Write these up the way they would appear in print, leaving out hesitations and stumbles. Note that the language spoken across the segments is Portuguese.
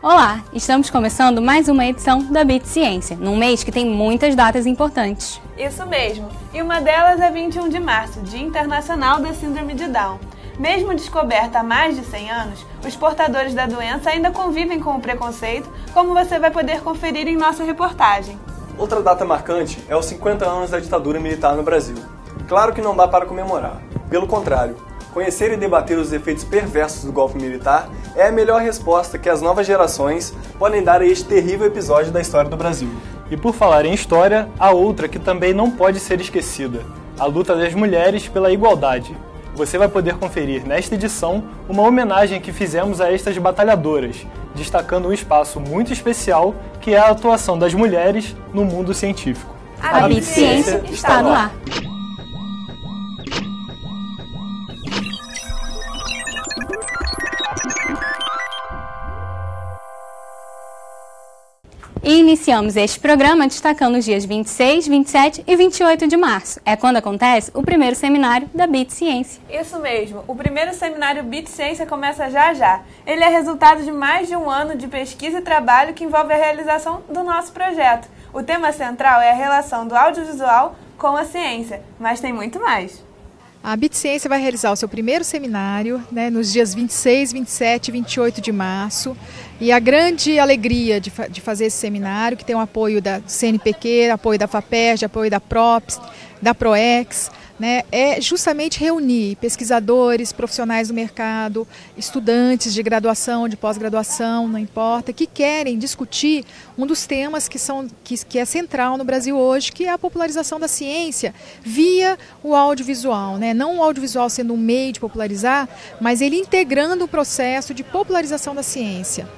Olá, estamos começando mais uma edição da Bit Ciência, num mês que tem muitas datas importantes. Isso mesmo, e uma delas é 21 de março, Dia Internacional da Síndrome de Down. Mesmo descoberta há mais de 100 anos, os portadores da doença ainda convivem com o preconceito, como você vai poder conferir em nossa reportagem. Outra data marcante é os 50 anos da ditadura militar no Brasil. Claro que não dá para comemorar, pelo contrário. Conhecer e debater os efeitos perversos do golpe militar é a melhor resposta que as novas gerações podem dar a este terrível episódio da história do Brasil. E por falar em história, há outra que também não pode ser esquecida: a luta das mulheres pela igualdade. Você vai poder conferir nesta edição uma homenagem que fizemos a estas batalhadoras, destacando um espaço muito especial que é a atuação das mulheres no mundo científico. A Bit Ciência está no ar. E iniciamos este programa destacando os dias 26, 27 e 28 de março. É quando acontece o primeiro seminário da Bit Ciência. Isso mesmo, o primeiro seminário Bit Ciência começa já já. Ele é resultado de mais de um ano de pesquisa e trabalho que envolve a realização do nosso projeto. O tema central é a relação do audiovisual com a ciência, mas tem muito mais. A Bit Ciência vai realizar o seu primeiro seminário, nos dias 26, 27 e 28 de março. E a grande alegria de fazer esse seminário, que tem o apoio da CNPq, apoio da FAPERJ, apoio da PROPS, da PROEX, é justamente reunir pesquisadores, profissionais do mercado, estudantes de graduação, de pós-graduação, não importa, que querem discutir um dos temas que é central no Brasil hoje, que é a popularização da ciência via o audiovisual. Não o audiovisual sendo um meio de popularizar, mas ele integrando o processo de popularização da ciência.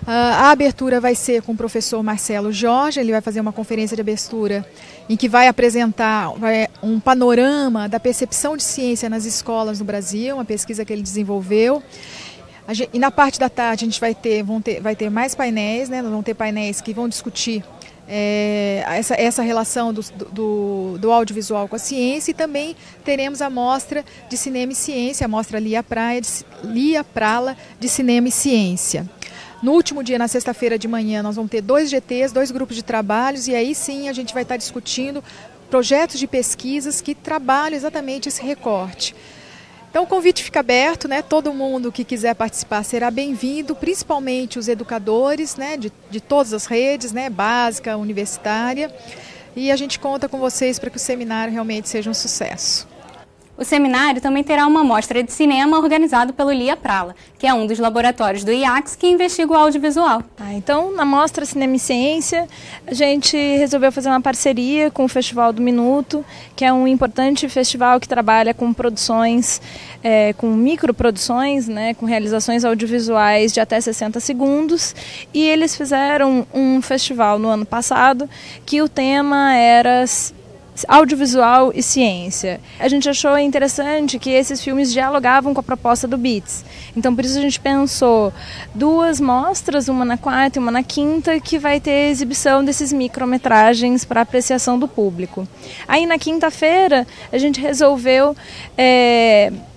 A abertura vai ser com o professor Marcelo Jorge, ele vai fazer uma conferência de abertura em que vai apresentar um panorama da percepção de ciência nas escolas no Brasil, uma pesquisa que ele desenvolveu. E na parte da tarde a gente vai ter mais painéis, nós vamos ter painéis que vão discutir essa relação do audiovisual com a ciência, e também teremos a mostra de cinema e ciência, a mostra Lia Prala de cinema e ciência. No último dia, na sexta-feira de manhã, nós vamos ter 2 GTs, 2 grupos de trabalhos, e aí sim a gente vai estar discutindo projetos de pesquisas que trabalham exatamente esse recorte. Então o convite fica aberto, todo mundo que quiser participar será bem-vindo, principalmente os educadores de todas as redes, básica, universitária, e a gente conta com vocês para que o seminário realmente seja um sucesso. O seminário também terá uma mostra de cinema organizado pelo Lia Prala, que é um dos laboratórios do IACS que investiga o audiovisual. Então, na mostra Cinema e Ciência, a gente resolveu fazer uma parceria com o Festival do Minuto, que é um importante festival que trabalha com produções, com microproduções, com realizações audiovisuais de até 60 segundos. E eles fizeram um festival no ano passado que o tema era audiovisual e ciência. A gente achou interessante que esses filmes dialogavam com a proposta do BITS. Então, por isso a gente pensou 2 mostras, uma na quarta e uma na quinta, que vai ter exibição desses micrometragens para apreciação do público. Aí, na quinta-feira, a gente resolveu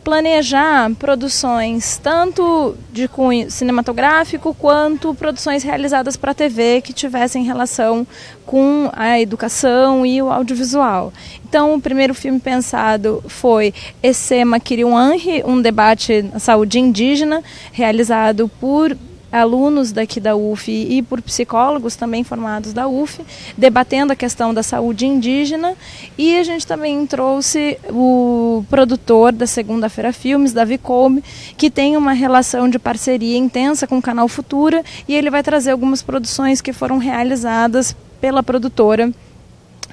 planejar produções tanto de cunho cinematográfico quanto produções realizadas para a TV que tivessem relação com a educação e o audiovisual. Então, o primeiro filme pensado foi Esse Makiriwanri, um debate na saúde indígena, realizado por alunos daqui da UF e por psicólogos também formados da UF, debatendo a questão da saúde indígena. E a gente também trouxe o produtor da Segunda-feira Filmes, Davi Kolbe, que tem uma relação de parceria intensa com o Canal Futura, e ele vai trazer algumas produções que foram realizadas pela produtora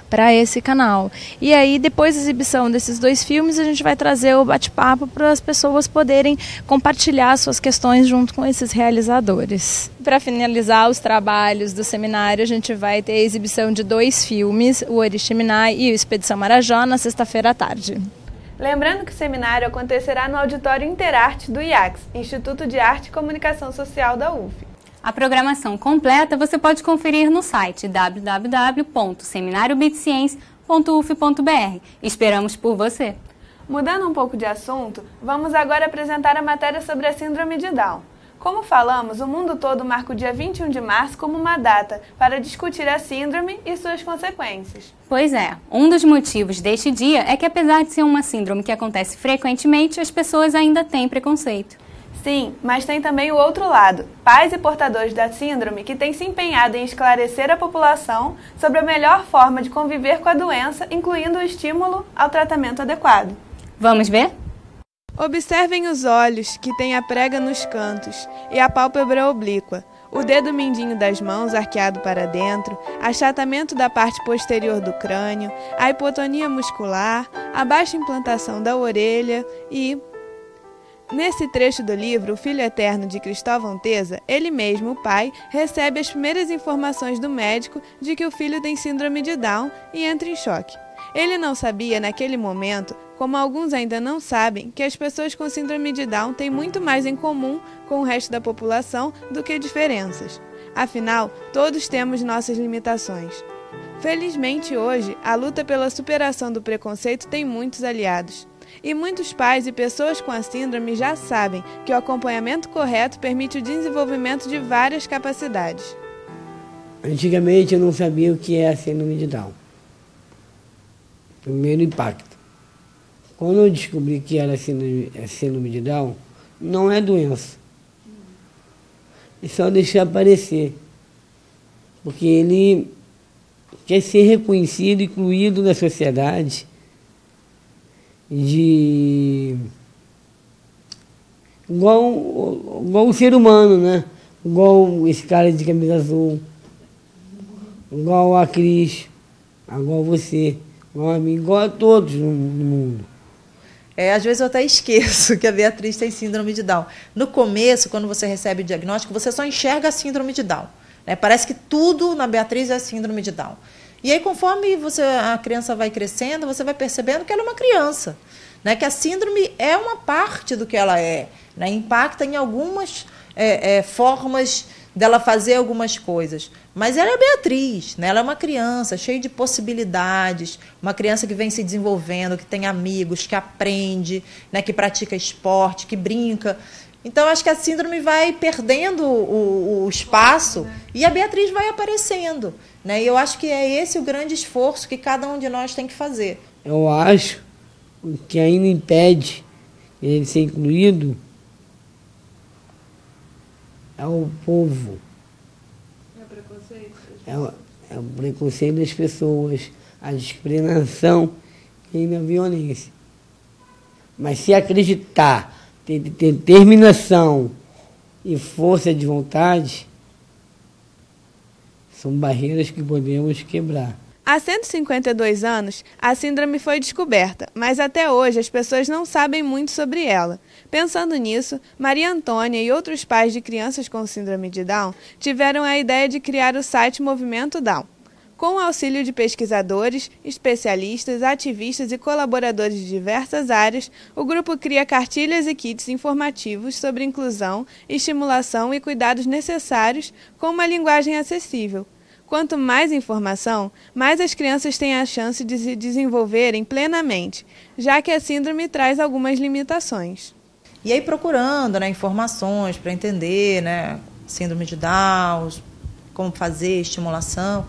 para esse canal. E aí, depois da exibição desses 2 filmes, a gente vai trazer o bate-papo para as pessoas poderem compartilhar suas questões junto com esses realizadores. Para finalizar os trabalhos do seminário, a gente vai ter a exibição de 2 filmes, o Oriximiná e o Expedição Marajó, na sexta-feira à tarde. Lembrando que o seminário acontecerá no Auditório Interarte do IACS, Instituto de Arte e Comunicação Social da UF. A programação completa você pode conferir no site www.seminariobitsciência.uf.br. Esperamos por você! Mudando um pouco de assunto, vamos agora apresentar a matéria sobre a Síndrome de Down. Como falamos, o mundo todo marca o dia 21 de março como uma data para discutir a síndrome e suas consequências. Pois é, um dos motivos deste dia é que, apesar de ser uma síndrome que acontece frequentemente, as pessoas ainda têm preconceito. Sim, mas tem também o outro lado, pais e portadores da síndrome que têm se empenhado em esclarecer a população sobre a melhor forma de conviver com a doença, incluindo o estímulo ao tratamento adequado. Vamos ver? Observem os olhos, que têm a prega nos cantos, e a pálpebra oblíqua, o dedo mindinho das mãos arqueado para dentro, achatamento da parte posterior do crânio, a hipotonia muscular, a baixa implantação da orelha e... Nesse trecho do livro, O Filho Eterno de Cristóvão Teza, ele mesmo, o pai, recebe as primeiras informações do médico de que o filho tem síndrome de Down e entra em choque. Ele não sabia, naquele momento, como alguns ainda não sabem, que as pessoas com síndrome de Down têm muito mais em comum com o resto da população do que diferenças. Afinal, todos temos nossas limitações. Felizmente, hoje, a luta pela superação do preconceito tem muitos aliados. E muitos pais e pessoas com a síndrome já sabem que o acompanhamento correto permite o desenvolvimento de várias capacidades. Antigamente eu não sabia o que é a síndrome de Down. Primeiro impacto. Quando eu descobri que era a síndrome de Down, não é doença. É só deixar aparecer. Porque ele quer ser reconhecido e incluído na sociedade igual o ser humano, né? Igual esse cara de camisa azul, igual a Cris, igual você, igual a mim, igual a todos no mundo. Às vezes eu até esqueço que a Beatriz tem síndrome de Down. No começo, quando você recebe o diagnóstico, você só enxerga a síndrome de Down, né? Parece que tudo na Beatriz é síndrome de Down. E aí, conforme a criança vai crescendo, você vai percebendo que ela é uma criança, né? Que a síndrome é uma parte do que ela é, né? Impacta em algumas formas dela fazer algumas coisas. Mas ela é Beatriz, né? Ela é uma criança cheia de possibilidades, uma criança que vem se desenvolvendo, que tem amigos, que aprende, né? Que pratica esporte, que brinca. Então, acho que a síndrome vai perdendo o espaço e a Beatriz vai aparecendo, né? E eu acho que é esse o grande esforço que cada um de nós tem que fazer. Eu acho que ainda impede ele ser incluído é o povo. É o preconceito? É o preconceito das pessoas, a discriminação e ainda a violência. Mas se acreditar, ter determinação e força de vontade, são barreiras que podemos quebrar. Há 152 anos, a síndrome foi descoberta, mas até hoje as pessoas não sabem muito sobre ela. Pensando nisso, Maria Antônia e outros pais de crianças com síndrome de Down tiveram a ideia de criar o site Movimento Down. Com o auxílio de pesquisadores, especialistas, ativistas e colaboradores de diversas áreas, o grupo cria cartilhas e kits informativos sobre inclusão, estimulação e cuidados necessários com uma linguagem acessível. Quanto mais informação, mais as crianças têm a chance de se desenvolverem plenamente, já que a síndrome traz algumas limitações. E aí procurando, né, informações para entender, né, síndrome de Down, como fazer estimulação,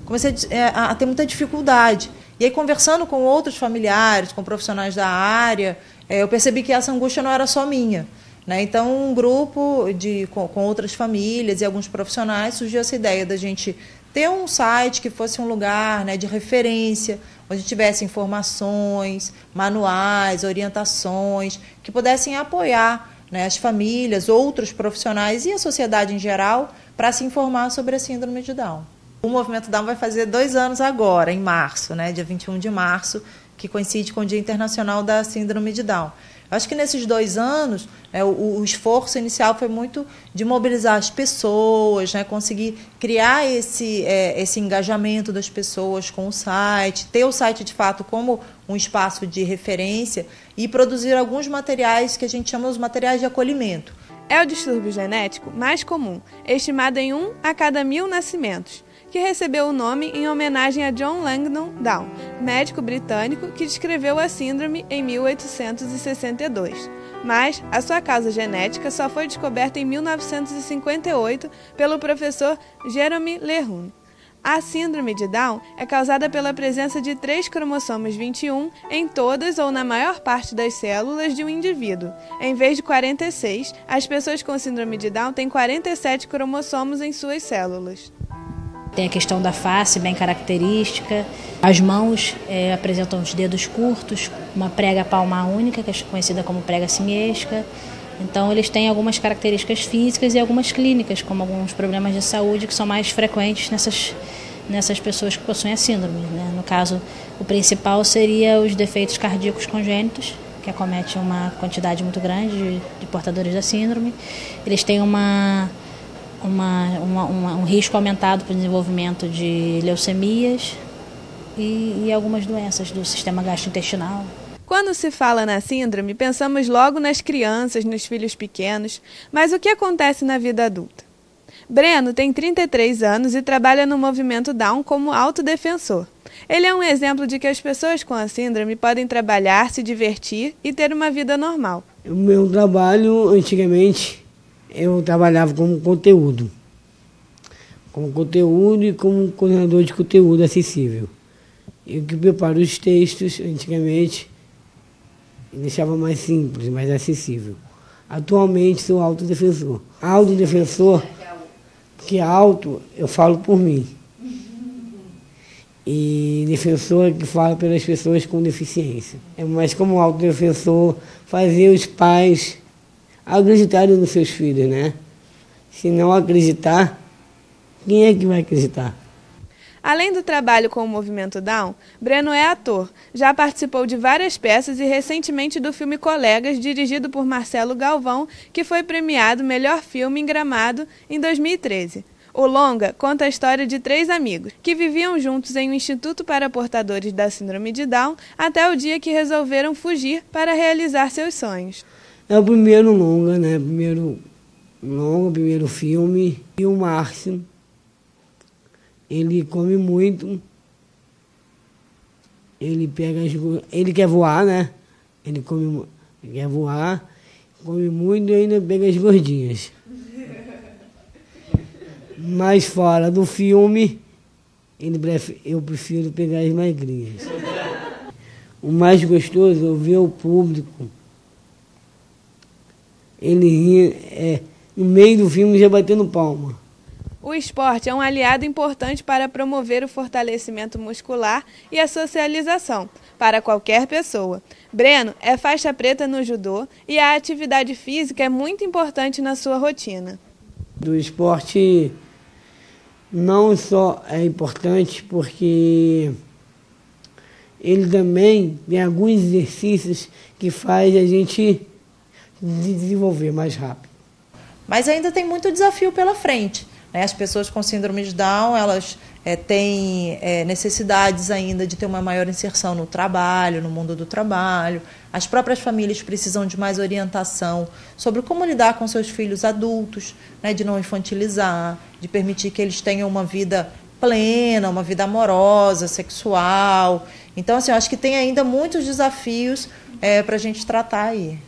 comecei a ter muita dificuldade. E aí, conversando com outros familiares, com profissionais da área, eu percebi que essa angústia não era só minha, né? Então, um grupo com outras famílias e alguns profissionais surgiu essa ideia da gente ter um site que fosse um lugar, né, de referência, onde tivesse informações, manuais, orientações, que pudessem apoiar, né, as famílias, outros profissionais e a sociedade em geral para se informar sobre a síndrome de Down. O Movimento Down vai fazer 2 anos agora, em março, né, dia 21 de março, que coincide com o Dia Internacional da Síndrome de Down. Eu acho que nesses 2 anos, o esforço inicial foi muito de mobilizar as pessoas, né, conseguir criar esse engajamento das pessoas com o site, ter o site, de fato, como um espaço de referência e produzir alguns materiais que a gente chama os materiais de acolhimento. É o distúrbio genético mais comum, estimado em 1 a cada 1000 nascimentos, que recebeu o nome em homenagem a John Langdon Down, médico britânico que descreveu a síndrome em 1862. mas a sua causa genética só foi descoberta em 1958 pelo professor Jerome Lejeune. A síndrome de Down é causada pela presença de 3 cromossomos 21 em todas ou na maior parte das células de um indivíduo. Em vez de 46, as pessoas com síndrome de Down têm 47 cromossomos em suas células. Tem a questão da face bem característica, as mãos apresentam os dedos curtos, uma prega palmar única, que é conhecida como prega simiesca. Então eles têm algumas características físicas e algumas clínicas, como alguns problemas de saúde que são mais frequentes nessas pessoas que possuem a síndrome, né? No caso, o principal seria os defeitos cardíacos congênitos, que acometem uma quantidade muito grande de portadores da síndrome. Eles têm um risco aumentado para o desenvolvimento de leucemias e algumas doenças do sistema gastrointestinal. Quando se fala na síndrome, pensamos logo nas crianças, nos filhos pequenos, mas o que acontece na vida adulta? Breno tem 33 anos e trabalha no movimento Down como autodefensor. Ele é um exemplo de que as pessoas com a síndrome podem trabalhar, se divertir e ter uma vida normal. O meu trabalho, antigamente, eu trabalhava como conteúdo e como coordenador de conteúdo acessível. Eu que preparo os textos, antigamente, deixava mais simples, mais acessível. Atualmente sou autodefensor. Autodefensor, porque auto eu falo por mim. E defensor que fala pelas pessoas com deficiência. Mas como autodefensor, fazer os pais acreditarem nos seus filhos, né? Se não acreditar, quem é que vai acreditar? Além do trabalho com o movimento Down, Breno é ator. Já participou de várias peças e recentemente do filme Colegas, dirigido por Marcelo Galvão, que foi premiado Melhor Filme em Gramado em 2013. O longa conta a história de 3 amigos, que viviam juntos em um instituto para portadores da síndrome de Down até o dia que resolveram fugir para realizar seus sonhos. É o primeiro longa, né? Primeiro filme. E o Márcio, ele come muito, ele quer voar, né? Ele quer voar, come muito e ainda pega as gordinhas. Mas fora do filme, eu prefiro pegar as magrinhas. O mais gostoso é ver o público. Ele ri, no meio do filme já batendo palma. O esporte é um aliado importante para promover o fortalecimento muscular e a socialização para qualquer pessoa. Breno é faixa preta no judô e a atividade física é muito importante na sua rotina. O esporte não só é importante porque ele também tem alguns exercícios que faz a gente desenvolver mais rápido. Mas ainda tem muito desafio pela frente. As pessoas com síndrome de Down, elas têm necessidades ainda de ter uma maior inserção no trabalho, no mundo do trabalho. As próprias famílias precisam de mais orientação sobre como lidar com seus filhos adultos, de não infantilizar, de permitir que eles tenham uma vida plena, uma vida amorosa, sexual. Então, assim, eu acho que tem ainda muitos desafios para a gente tratar aí.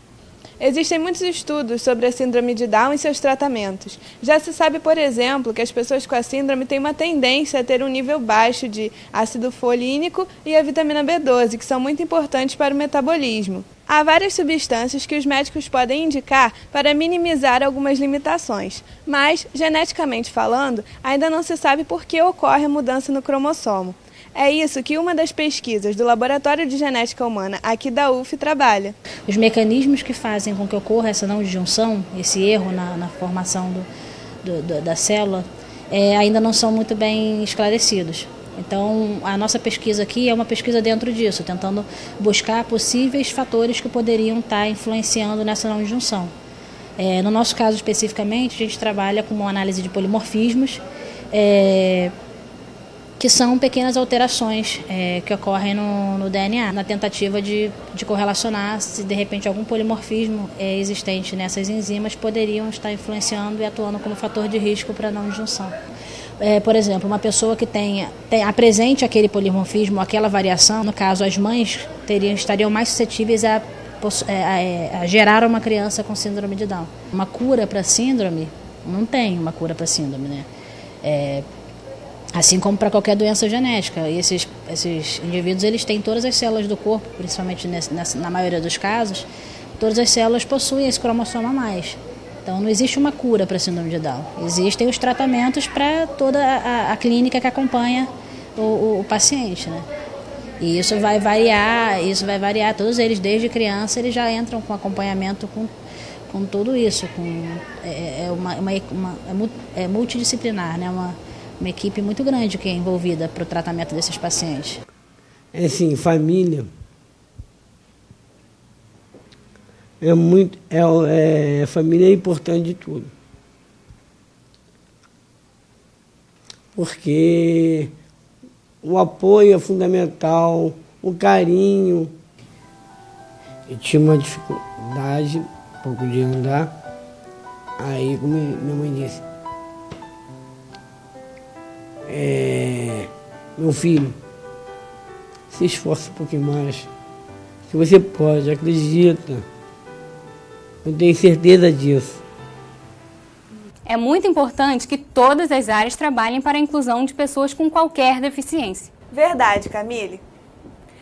Existem muitos estudos sobre a síndrome de Down e seus tratamentos. Já se sabe, por exemplo, que as pessoas com a síndrome têm uma tendência a ter um nível baixo de ácido folínico e a vitamina B12, que são muito importantes para o metabolismo. Há várias substâncias que os médicos podem indicar para minimizar algumas limitações, mas, geneticamente falando, ainda não se sabe por que ocorre a mudança no cromossomo. É isso que uma das pesquisas do Laboratório de Genética Humana aqui da UF trabalha. Os mecanismos que fazem com que ocorra essa não disjunção, esse erro na formação da célula, ainda não são muito bem esclarecidos. Então, a nossa pesquisa aqui é uma pesquisa dentro disso, tentando buscar possíveis fatores que poderiam estar influenciando nessa não disjunção. No nosso caso especificamente, a gente trabalha com uma análise de polimorfismos, que são pequenas alterações que ocorrem no DNA, na tentativa de correlacionar se de repente algum polimorfismo existente nessas enzimas poderiam estar influenciando e atuando como fator de risco para a não disjunção. Por exemplo, uma pessoa que apresente aquele polimorfismo, aquela variação, no caso as mães estariam mais suscetíveis a gerar uma criança com síndrome de Down. Uma cura para síndrome, não tem uma cura para síndrome, né? Assim como para qualquer doença genética. E esses indivíduos, eles têm todas as células do corpo, principalmente na maioria dos casos, todas as células possuem esse cromossomo a mais. Então não existe uma cura para síndrome de Down. Existem os tratamentos para toda a clínica que acompanha o paciente, né? E isso vai variar, todos eles desde criança eles já entram com acompanhamento com tudo isso, é multidisciplinar, né? Uma equipe muito grande que é envolvida para o tratamento desses pacientes. Assim, família família é importante de tudo. Porque o apoio é fundamental, o carinho. Eu tinha uma dificuldade, um pouco de andar. Aí, como minha mãe disse, meu filho, se esforça um pouquinho mais, que você pode, acredita. Eu tenho certeza disso. É muito importante que todas as áreas trabalhem para a inclusão de pessoas com qualquer deficiência. Verdade, Camille.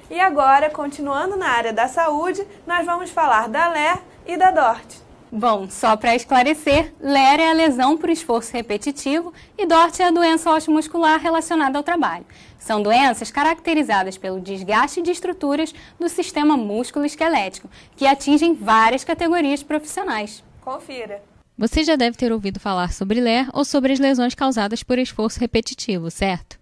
E agora, continuando na área da saúde, nós vamos falar da LER e da DORT. Bom, só para esclarecer, LER é a lesão por esforço repetitivo e DORT é a doença osteomuscular relacionada ao trabalho. São doenças caracterizadas pelo desgaste de estruturas do sistema músculo-esquelético, que atingem várias categorias profissionais. Confira. Você já deve ter ouvido falar sobre LER ou sobre as lesões causadas por esforço repetitivo, certo?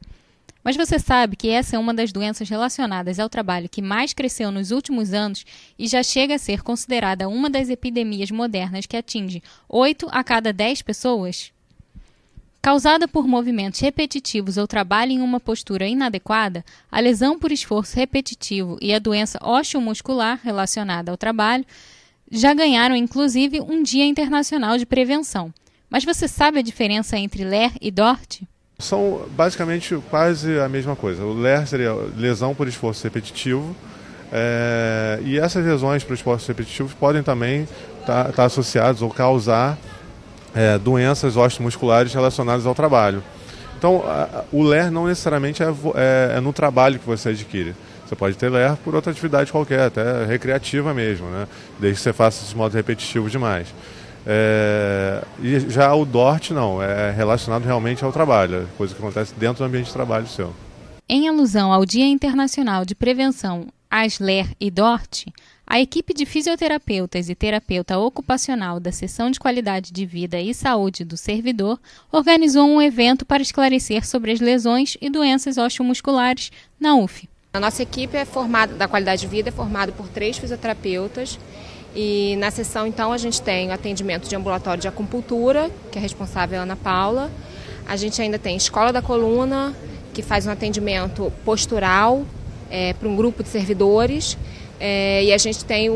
Mas você sabe que essa é uma das doenças relacionadas ao trabalho que mais cresceu nos últimos anos e já chega a ser considerada uma das epidemias modernas que atinge 8 a cada 10 pessoas? Causada por movimentos repetitivos ou trabalho em uma postura inadequada, a lesão por esforço repetitivo e a doença osteomuscular relacionada ao trabalho já ganharam, inclusive, um Dia Internacional de Prevenção. Mas você sabe a diferença entre LER e DORT? São basicamente quase a mesma coisa. O LER seria lesão por esforço repetitivo, e essas lesões por esforço repetitivo podem também estar associadas ou causar doenças osteomusculares relacionadas ao trabalho. Então, o LER não necessariamente é no trabalho que você adquire. Você pode ter LER por outra atividade qualquer, até recreativa mesmo, né? Desde que você faça esse modo repetitivo demais. E já o DORT não, é relacionado realmente ao trabalho, coisa que acontece dentro do ambiente de trabalho seu. Em alusão ao Dia Internacional de Prevenção às LER e DORT, a equipe de fisioterapeutas e terapeuta ocupacional da Seção de Qualidade de Vida e Saúde do Servidor organizou um evento para esclarecer sobre as lesões e doenças osteomusculares na UF. A nossa equipe da Qualidade de Vida é formada por 3 fisioterapeutas. E na sessão, então, a gente tem o atendimento de ambulatório de acupuntura, que é responsável a Ana Paula. A gente ainda tem Escola da Coluna, que faz um atendimento postural para um grupo de servidores. E a gente tem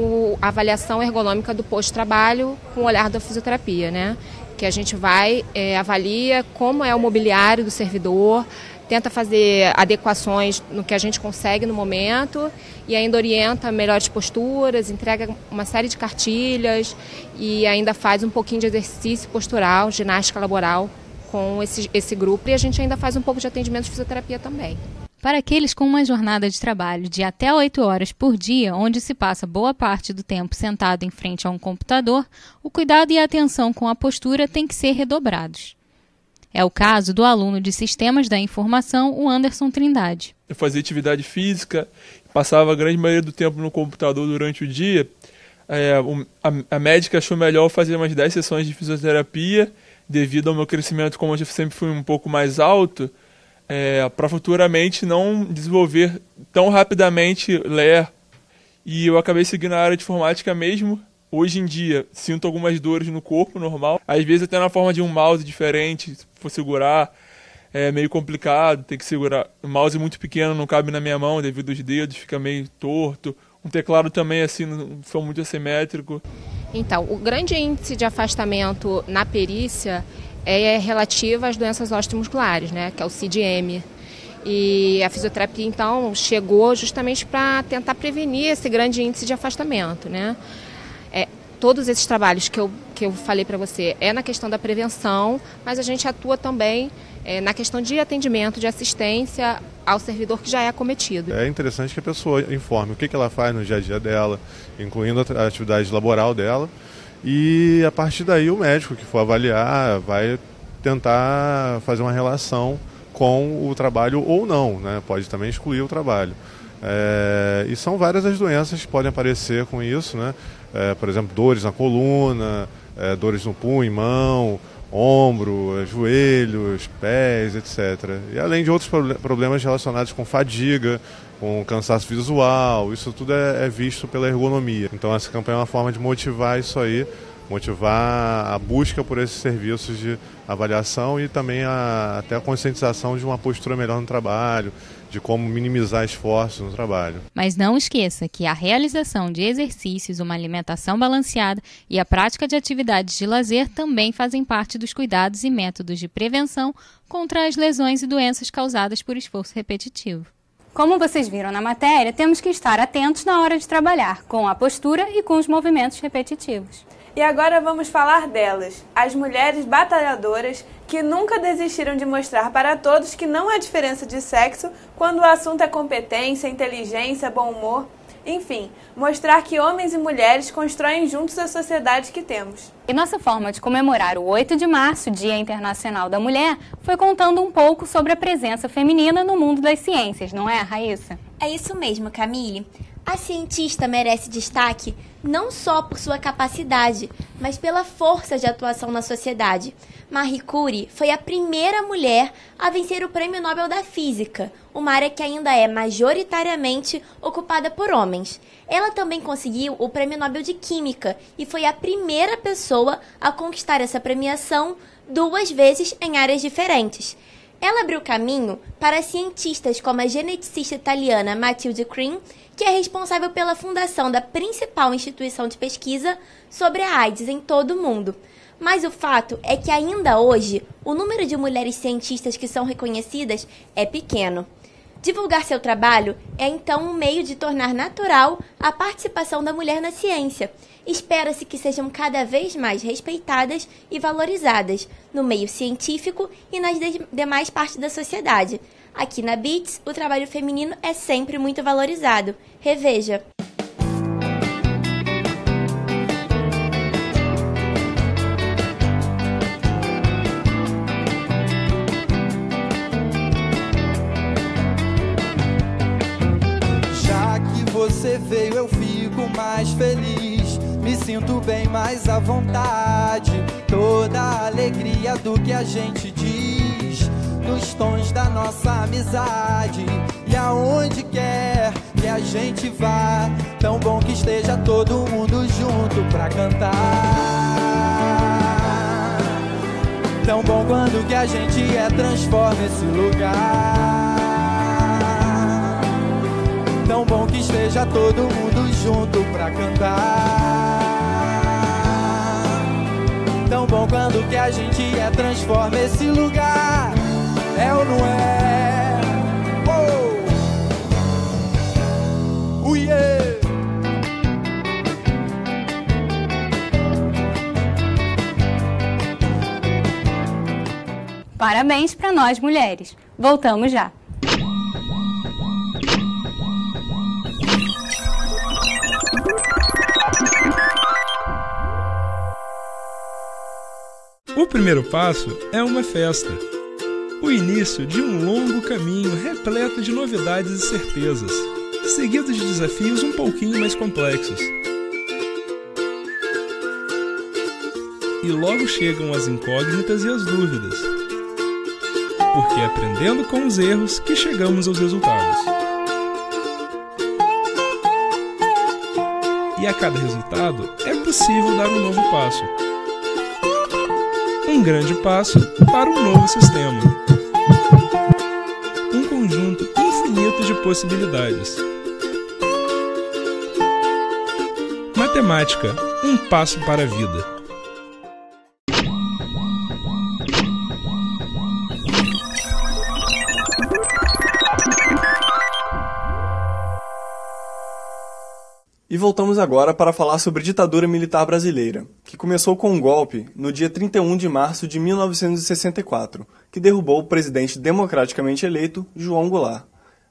a avaliação ergonômica do posto-trabalho com o olhar da fisioterapia, né? Que a gente vai, avalia como é o mobiliário do servidor, tenta fazer adequações no que a gente consegue no momento e ainda orienta melhores posturas, entrega uma série de cartilhas e ainda faz um pouquinho de exercício postural, ginástica laboral com esse grupo. E a gente ainda faz um pouco de atendimento de fisioterapia também. Para aqueles com uma jornada de trabalho de até 8 horas por dia, onde se passa boa parte do tempo sentado em frente a um computador, o cuidado e a atenção com a postura têm que ser redobrados. É o caso do aluno de Sistemas da Informação, o Anderson Trindade. Eu fazia atividade física, passava a grande maioria do tempo no computador durante o dia. A médica achou melhor fazer umas 10 sessões de fisioterapia, devido ao meu crescimento, como eu sempre fui um pouco mais alto, para futuramente não desenvolver tão rapidamente LER. E eu acabei seguindo a área de informática mesmo. Hoje em dia, sinto algumas dores no corpo, normal. Às vezes até na forma de um mouse diferente, se for segurar, é meio complicado, tem que segurar. O mouse muito pequeno, não cabe na minha mão devido aos dedos, fica meio torto. Um teclado também, assim, não foi muito assimétrico. Então, o grande índice de afastamento na perícia é relativo às doenças osteomusculares, né, que é o CID-M. E a fisioterapia, então, chegou justamente para tentar prevenir esse grande índice de afastamento, né? Todos esses trabalhos que eu falei para você é na questão da prevenção, mas a gente atua também na questão de atendimento, de assistência ao servidor que já é acometido. É interessante que a pessoa informe o que ela faz no dia a dia dela, incluindo a atividade laboral dela, e a partir daí o médico que for avaliar vai tentar fazer uma relação com o trabalho ou não, né? Pode também excluir o trabalho. E são várias as doenças que podem aparecer com isso, né? Por exemplo, dores na coluna, dores no punho, mão, ombro, joelhos, pés, etc. E além de outros problemas relacionados com fadiga, com cansaço visual, isso tudo é visto pela ergonomia. Então essa campanha é uma forma de motivar isso aí, motivar a busca por esses serviços de avaliação e também até a conscientização de uma postura melhor no trabalho, de como minimizar esforços no trabalho. Mas não esqueça que a realização de exercícios, uma alimentação balanceada e a prática de atividades de lazer também fazem parte dos cuidados e métodos de prevenção contra as lesões e doenças causadas por esforço repetitivo. Como vocês viram na matéria, temos que estar atentos na hora de trabalhar, com a postura e com os movimentos repetitivos. E agora vamos falar delas, as mulheres batalhadoras que nunca desistiram de mostrar para todos que não há diferença de sexo quando o assunto é competência, inteligência, bom humor, enfim, mostrar que homens e mulheres constroem juntos a sociedade que temos. E nossa forma de comemorar o 8 de março, Dia Internacional da Mulher, foi contando um pouco sobre a presença feminina no mundo das ciências, não é, Raíssa? É isso mesmo, Camille. A cientista merece destaque não só por sua capacidade, mas pela força de atuação na sociedade. Marie Curie foi a primeira mulher a vencer o Prêmio Nobel da Física, uma área que ainda é majoritariamente ocupada por homens. Ela também conseguiu o Prêmio Nobel de Química e foi a primeira pessoa a conquistar essa premiação 2 vezes em áreas diferentes. Ela abriu caminho para cientistas como a geneticista italiana Mathilde Cream, que é responsável pela fundação da principal instituição de pesquisa sobre a AIDS em todo o mundo. Mas o fato é que ainda hoje, o número de mulheres cientistas que são reconhecidas é pequeno. Divulgar seu trabalho é então um meio de tornar natural a participação da mulher na ciência. Espera-se que sejam cada vez mais respeitadas e valorizadas no meio científico e nas demais partes da sociedade. Aqui na BITS, o trabalho feminino é sempre muito valorizado. Reveja! Já que você veio, eu fico mais feliz. Me sinto bem mais à vontade. Toda a alegria do que a gente diz nos tons da nossa amizade. E aonde quer que a gente vá, tão bom que esteja todo mundo junto pra cantar. Tão bom quando que a gente transforma esse lugar. Tão bom que esteja todo mundo junto pra cantar. Tão bom quando que a gente transforma esse lugar. É ou não é? Oh! Yeah! Parabéns para nós mulheres. Voltamos já. O primeiro passo é uma festa. O início de um longo caminho repleto de novidades e certezas, seguido de desafios um pouquinho mais complexos. E logo chegam as incógnitas e as dúvidas. Porque é aprendendo com os erros que chegamos aos resultados. E a cada resultado é possível dar um novo passo. Um grande passo para um novo sistema. Um conjunto infinito de possibilidades. Matemática, um passo para a vida. E voltamos agora para falar sobre a ditadura militar brasileira, que começou com um golpe no dia 31 de março de 1964, que derrubou o presidente democraticamente eleito João Goulart.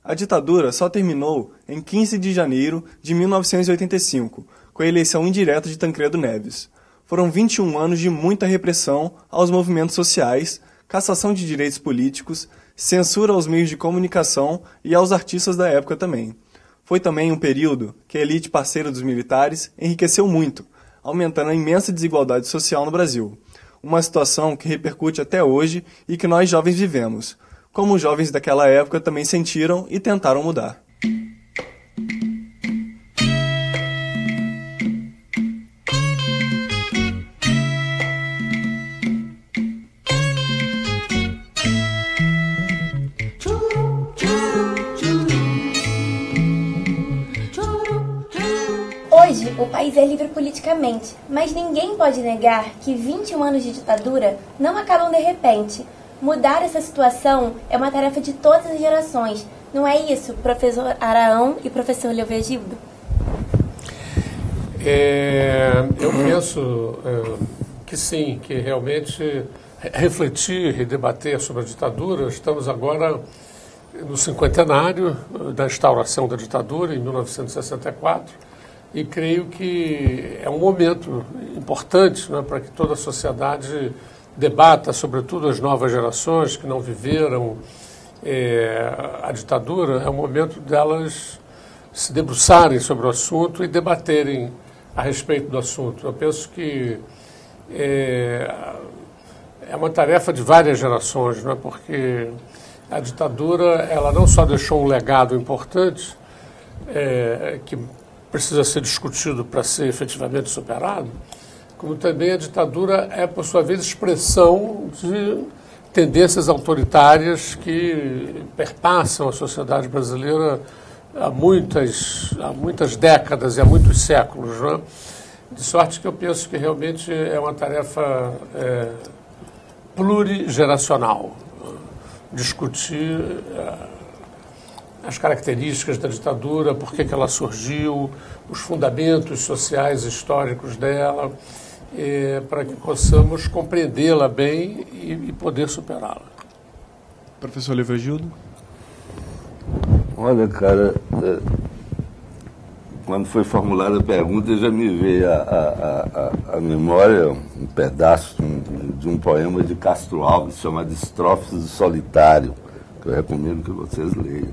A ditadura só terminou em 15 de janeiro de 1985, com a eleição indireta de Tancredo Neves. Foram 21 anos de muita repressão aos movimentos sociais, cassação de direitos políticos, censura aos meios de comunicação e aos artistas da época também. Foi também um período que a elite parceira dos militares enriqueceu muito, aumentando a imensa desigualdade social no Brasil. Uma situação que repercute até hoje e que nós jovens vivemos, como os jovens daquela época também sentiram e tentaram mudar. Hoje, o país é livre politicamente, mas ninguém pode negar que 21 anos de ditadura não acabam de repente. Mudar essa situação é uma tarefa de todas as gerações. Não é isso, professor Araão e professor Leovigildo? Eu penso que sim, que realmente refletir e debater sobre a ditadura, estamos agora no cinquentenário da instauração da ditadura, em 1964, e creio que é um momento importante, né, para que toda a sociedade debata, sobretudo as novas gerações que não viveram a ditadura. É o momento delas se debruçarem sobre o assunto e debaterem a respeito do assunto. Eu penso que é uma tarefa de várias gerações, né, porque a ditadura ela não só deixou um legado importante, que precisa ser discutido para ser efetivamente superado, como também a ditadura é, por sua vez, expressão de tendências autoritárias que perpassam a sociedade brasileira há muitas décadas e há muitos séculos, né? De sorte que eu penso que realmente é uma tarefa plurigeracional, discutir as características da ditadura, por que ela surgiu, os fundamentos sociais e históricos dela, para que possamos compreendê-la bem e poder superá-la. Professor Leovigildo? Olha, cara, quando foi formulada a pergunta, já me veio a memória um pedaço de um poema de Castro Alves, chamado Estrofes do Solitário, que eu recomendo que vocês leiam,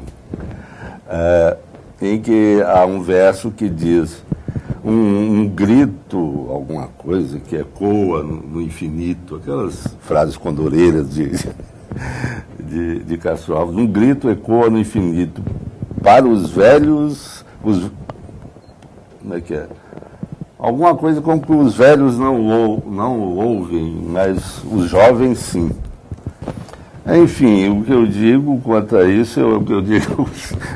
em que há um verso que diz um grito, alguma coisa que ecoa no infinito, aquelas frases condoreiras de Castro Alves, um grito ecoa no infinito, para os velhos, como é que é? Alguma coisa como que os velhos não ouvem, mas os jovens sim. Enfim, o que eu digo quanto a isso, o que eu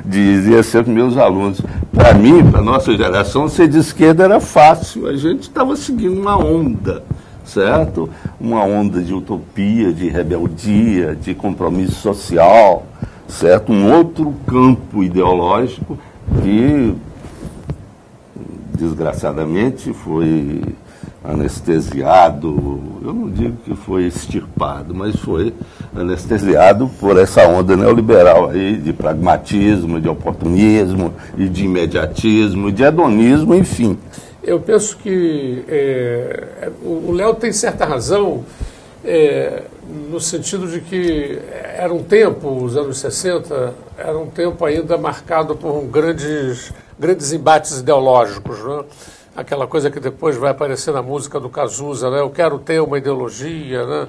dizia sempre para meus alunos. Para mim, para a nossa geração, ser de esquerda era fácil. A gente estava seguindo uma onda, certo? Uma onda de utopia, de rebeldia, de compromisso social, certo? Um outro campo ideológico que, desgraçadamente, foi anestesiado, eu não digo que foi extirpado, mas foi anestesiado por essa onda neoliberal aí de pragmatismo, de oportunismo, e de imediatismo, de hedonismo, enfim. Eu penso que o Léo tem certa razão, no sentido de que era um tempo, os anos 60, era um tempo ainda marcado por grandes embates ideológicos, né? Aquela coisa que depois vai aparecer na música do Cazuza, né? Eu quero ter uma ideologia, né?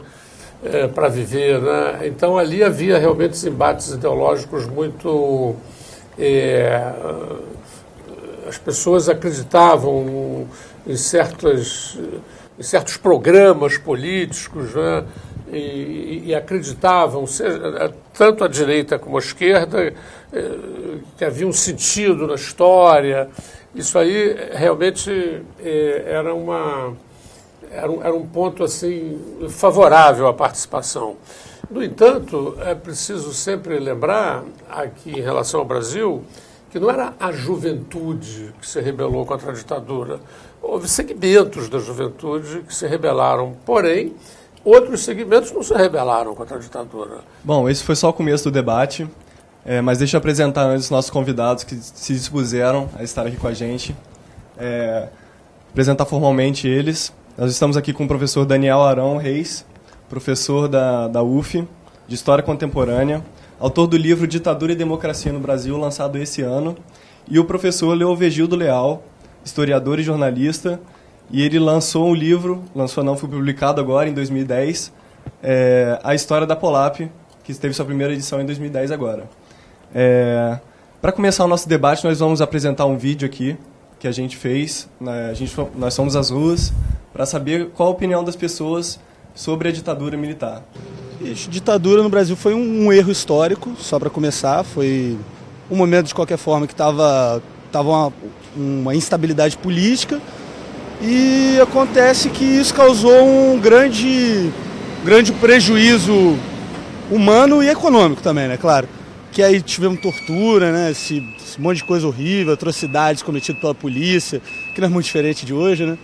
Para viver, né? Então ali havia realmente embates ideológicos muito... as pessoas acreditavam em certos programas políticos, né? E acreditavam, tanto a direita como a esquerda, que havia um sentido na história. Isso aí realmente era um ponto assim, favorável à participação. No entanto, é preciso sempre lembrar, aqui em relação ao Brasil, que não era a juventude que se rebelou contra a ditadura. Houve segmentos da juventude que se rebelaram, porém, outros segmentos não se rebelaram contra a ditadura. Bom, esse foi só o começo do debate, mas deixa eu apresentar antes os nossos convidados que se dispuseram a estar aqui com a gente. Apresentar formalmente eles. Nós estamos aqui com o professor Daniel Arão Reis, professor da UF, de História Contemporânea, autor do livro Ditadura e Democracia no Brasil, lançado esse ano, e o professor Leovegildo Leal, historiador e jornalista, e ele lançou um livro, foi publicado agora, em 2010, A História da Polap, que teve sua primeira edição em 2010 agora. Para começar o nosso debate, nós vamos apresentar um vídeo aqui, que a gente fez, nós fomos às ruas, para saber qual a opinião das pessoas sobre a ditadura militar. Ditadura no Brasil foi um erro histórico, só para começar. Foi um momento, de qualquer forma, que estava uma instabilidade política, e acontece que isso causou um grande prejuízo humano e econômico também, né? Claro. Que aí tivemos tortura, né? Esse monte de coisa horrível, atrocidades cometidas pela polícia, que não é muito diferente de hoje, né?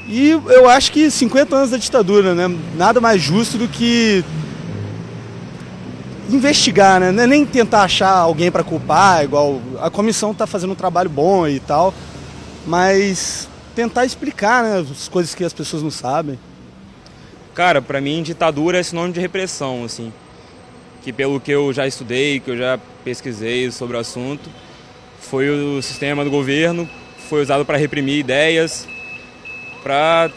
E eu acho que 50 anos da ditadura, né? Nada mais justo do que investigar, né? Nem tentar achar alguém para culpar, igual a comissão está fazendo um trabalho bom e tal, mas tentar explicar, né, as coisas que as pessoas não sabem. Cara, para mim ditadura é sinônimo de repressão, assim, que pelo que eu já estudei, que eu já pesquisei sobre o assunto, foi o sistema do governo, foi usado para reprimir ideias, para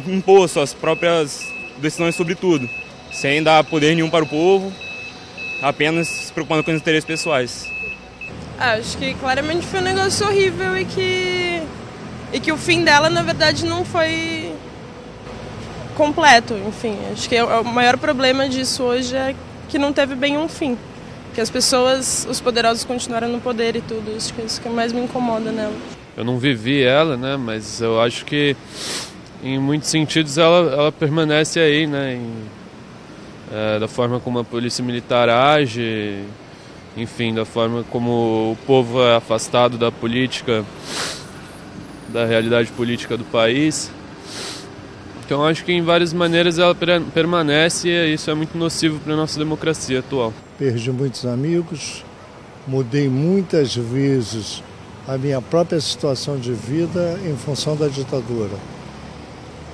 impor suas próprias decisões sobre tudo, sem dar poder nenhum para o povo, apenas se preocupando com os interesses pessoais. Acho que claramente foi um negócio horrível e que o fim dela, na verdade, não foi completo. Enfim, acho que o maior problema disso hoje é que não teve bem um fim. Que as pessoas, os poderosos continuaram no poder e tudo. Acho que é isso que mais me incomoda nela. Eu não vivi ela, né? Mas eu acho que em muitos sentidos ela permanece aí, né? Da forma como a polícia militar age, enfim, da forma como o povo é afastado da política, da realidade política do país. Então acho que em várias maneiras ela permanece e isso é muito nocivo para a nossa democracia atual. Perdi muitos amigos, mudei muitas vezes a minha própria situação de vida em função da ditadura.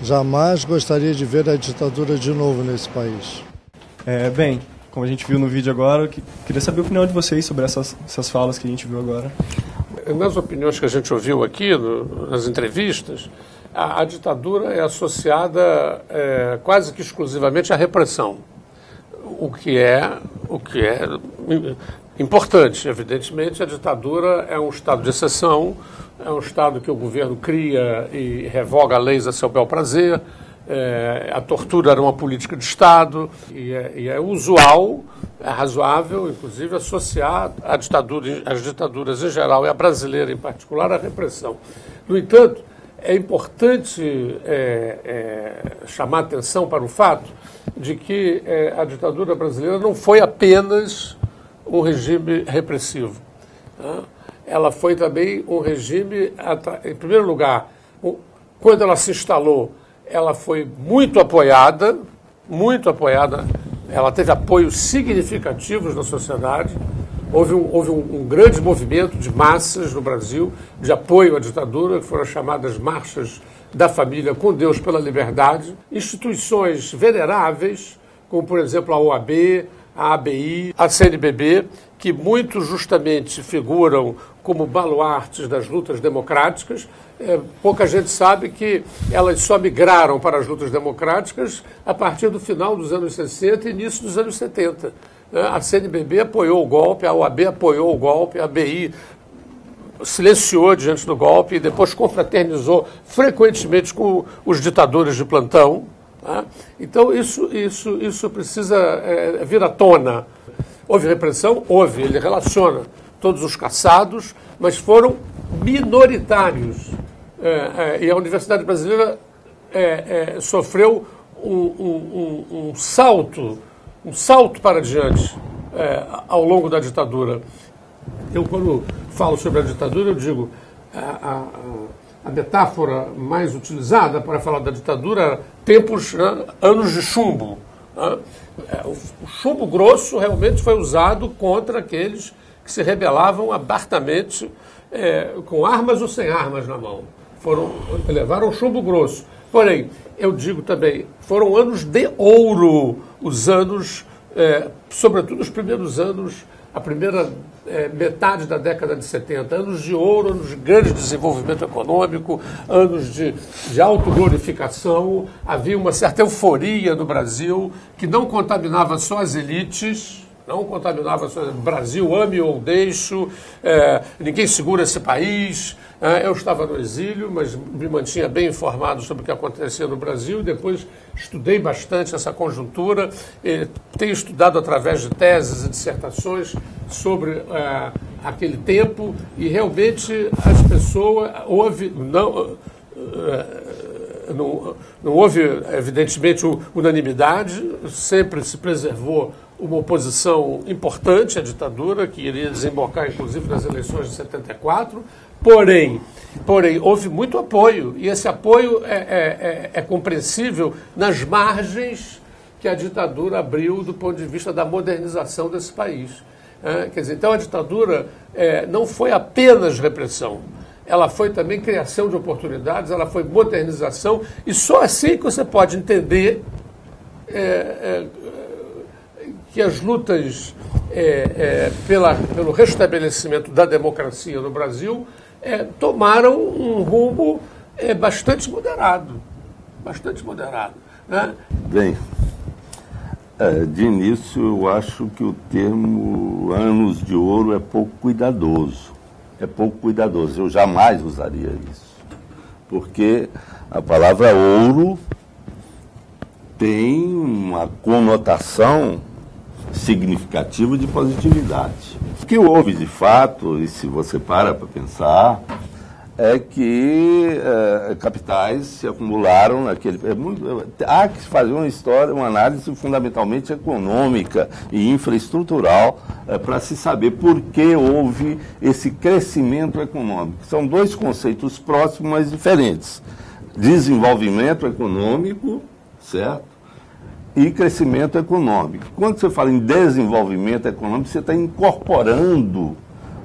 Jamais gostaria de ver a ditadura de novo nesse país. Bem, como a gente viu no vídeo agora, queria saber a opinião de vocês sobre essas falas que a gente viu agora. Nas opiniões que a gente ouviu aqui, nas entrevistas, a ditadura é associada quase que exclusivamente à repressão, o que é importante. Evidentemente, a ditadura é um estado de exceção, é um estado que o governo cria e revoga leis a seu bel prazer. A tortura era uma política de Estado e é usual, é razoável, inclusive, associar as ditaduras em geral e a brasileira em particular à repressão. No entanto, é importante chamar atenção para o fato de que a ditadura brasileira não foi apenas um regime repressivo. Tá? Ela foi também um regime, em primeiro lugar, quando ela se instalou, ela foi muito apoiada, ela teve apoios significativos na sociedade, houve um grande movimento de massas no Brasil de apoio à ditadura, que foram chamadas marchas da família com Deus pela liberdade, instituições veneráveis, como por exemplo a OAB, a ABI, a CNBB, que muito justamente figuram como baluartes das lutas democráticas. Pouca gente sabe que elas só migraram para as lutas democráticas a partir do final dos anos 60 e início dos anos 70. A CNBB apoiou o golpe, a OAB apoiou o golpe, a ABI silenciou diante do golpe e depois confraternizou frequentemente com os ditadores de plantão. Tá? Então isso precisa vir à tona. Houve repressão? Houve. Ele relaciona todos os caçados, mas foram minoritários. E a Universidade Brasileira sofreu um salto para diante ao longo da ditadura. Eu, quando falo sobre a ditadura, eu digo a metáfora mais utilizada para falar da ditadura era anos de chumbo. O chumbo grosso realmente foi usado contra aqueles que se rebelavam abertamente, com armas ou sem armas na mão. Levaram chumbo grosso. Porém, eu digo também, foram anos de ouro, os anos, sobretudo os primeiros anos, a primeira metade da década de 70, anos de ouro, anos de grande desenvolvimento econômico, anos de autoglorificação. Havia uma certa euforia no Brasil que não contaminava só as elites, não contaminava só o Brasil, ame ou deixo, ninguém segura esse país. Eu estava no exílio, mas me mantinha bem informado sobre o que acontecia no Brasil e depois estudei bastante essa conjuntura, tenho estudado através de teses e dissertações sobre aquele tempo e realmente as pessoas, não houve evidentemente unanimidade, sempre se preservou uma oposição importante à ditadura, que iria desembocar inclusive nas eleições de 74, porém houve muito apoio, e esse apoio é compreensível nas margens que a ditadura abriu do ponto de vista da modernização desse país. Quer dizer, então a ditadura não foi apenas repressão, ela foi também criação de oportunidades, ela foi modernização, e só assim que você pode entender que as lutas pelo restabelecimento da democracia no Brasil tomaram um rumo bastante moderado. Né? Bem, de início eu acho que o termo anos de ouro é pouco cuidadoso. Eu jamais usaria isso. Porque a palavra ouro tem uma conotação significativa de positividade. O que houve de fato, e se você para pensar, é que capitais se acumularam naquele... há que fazer uma análise fundamentalmente econômica e infraestrutural para se saber por que houve esse crescimento econômico. São dois conceitos próximos, mas diferentes. Desenvolvimento econômico, certo? E crescimento econômico. Quando você fala em desenvolvimento econômico, você está incorporando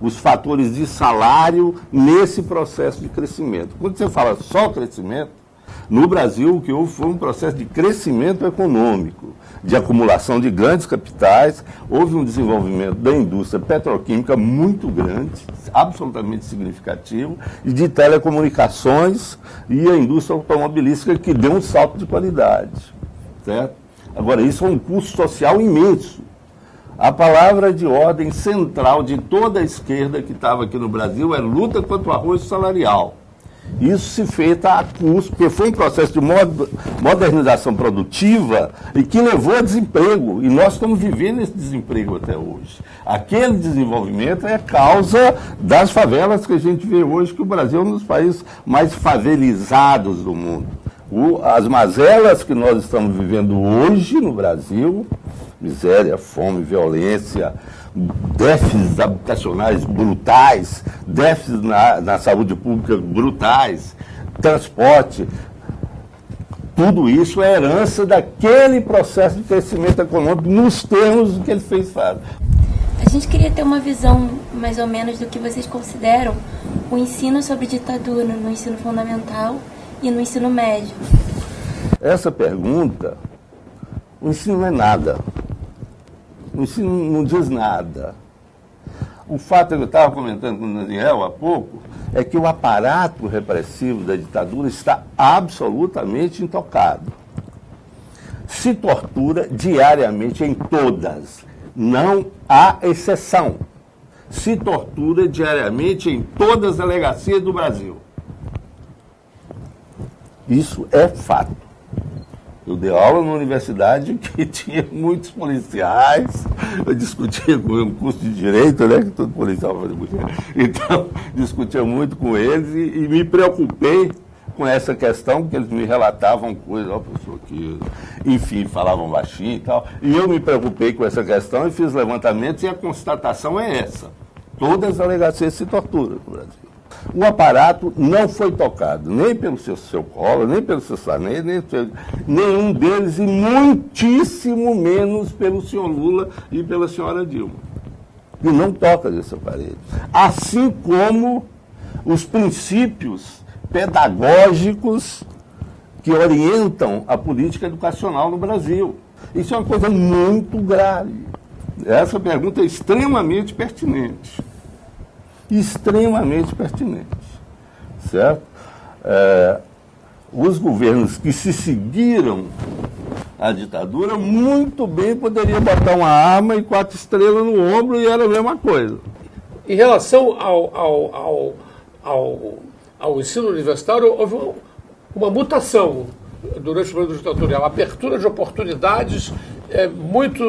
os fatores de salário nesse processo de crescimento. Quando você fala só crescimento, no Brasil o que houve foi um processo de crescimento econômico, de acumulação de grandes capitais, houve um desenvolvimento da indústria petroquímica muito grande, absolutamente significativo, e de telecomunicações e a indústria automobilística que deu um salto de qualidade, certo? Agora, isso é um custo social imenso. A palavra de ordem central de toda a esquerda que estava aqui no Brasil é luta contra o arrocho salarial. Isso se fez a custo, porque foi um processo de modernização produtiva e que levou a desemprego. E nós estamos vivendo esse desemprego até hoje. Aquele desenvolvimento é causa das favelas que a gente vê hoje, que o Brasil é um dos países mais favelizados do mundo. As mazelas que nós estamos vivendo hoje no Brasil, miséria, fome, violência, déficits habitacionais brutais, déficits na saúde pública brutais, transporte, tudo isso é herança daquele processo de crescimento econômico nos termos que ele fez fácil. A gente queria ter uma visão mais ou menos do que vocês consideram o ensino sobre ditadura no ensino fundamental e no ensino médio. Essa pergunta, o ensino não é nada. O ensino não diz nada. O fato que eu estava comentando com o Daniel há pouco é que o aparato repressivo da ditadura está absolutamente intocado. Se tortura diariamente em todas. Não há exceção. Se tortura diariamente em todas as delegacias do Brasil. Isso é fato. Eu dei aula numa universidade que tinha muitos policiais, eu discutia com um curso de direito, né, que todo policial fazia muito. Então, discutia muito com eles e me preocupei com essa questão, porque eles me relatavam coisas, ó, professor, que, enfim, falavam baixinho e tal. E eu me preocupei com essa questão e fiz levantamentos, e a constatação é essa. Todas as delegacias se torturam no Brasil. O aparato não foi tocado, nem pelo seu Collor, nem pelo seu Sarney, nenhum deles, e muitíssimo menos pelo senhor Lula e pela senhora Dilma. E não toca desse aparelho. Assim como os princípios pedagógicos que orientam a política educacional no Brasil. Isso é uma coisa muito grave. Essa pergunta é extremamente pertinente. Extremamente pertinente. Certo? Os governos que se seguiram a ditadura muito bem poderiam botar uma arma e 4 estrelas no ombro e era a mesma coisa. Em relação ao ensino universitário, houve uma mutação durante o período ditatorial, a abertura de oportunidades muito